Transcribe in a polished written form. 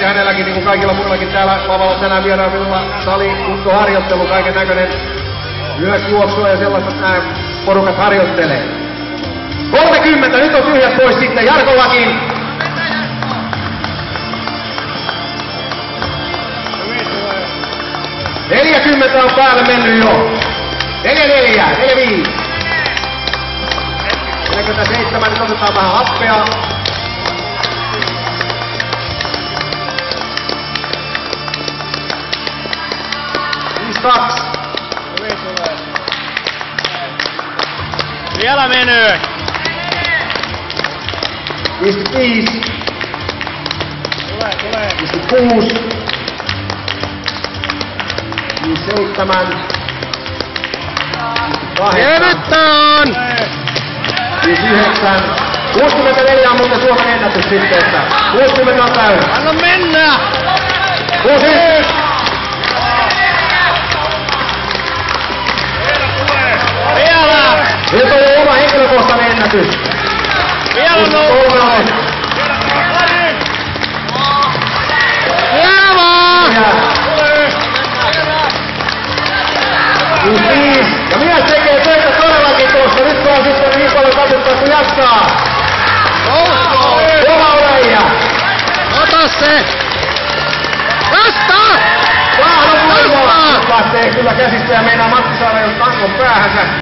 Tietysti hänelläkin, niin kuin kaikilla muillakin täällä Pavalla tänään vierailla salikuntoharjoittelu, kaiken näköinen myös juoksua ja sellaista, että nämä porukat harjoittelee. 30, nyt on tyhjät pois sitten Jarkollakin. 40 on päälle mennyt jo. 44, 45. 47, nyt otetaan vähän happea. Vielä menee. 55. Tulee. 56. 57. 58. 59. 64 on muuten Suomen ennätys sitten, että 60 on täynnä. Anna mennä! 61. Vielä! Nyt on jo oma henkilökohtainen ennätys. Vielä nousee! Vielä vaan! 65. Ja mies tekee töitä todellakin tuossa. Nyt saa sitten niin paljon katsotaan, kun jatkaa.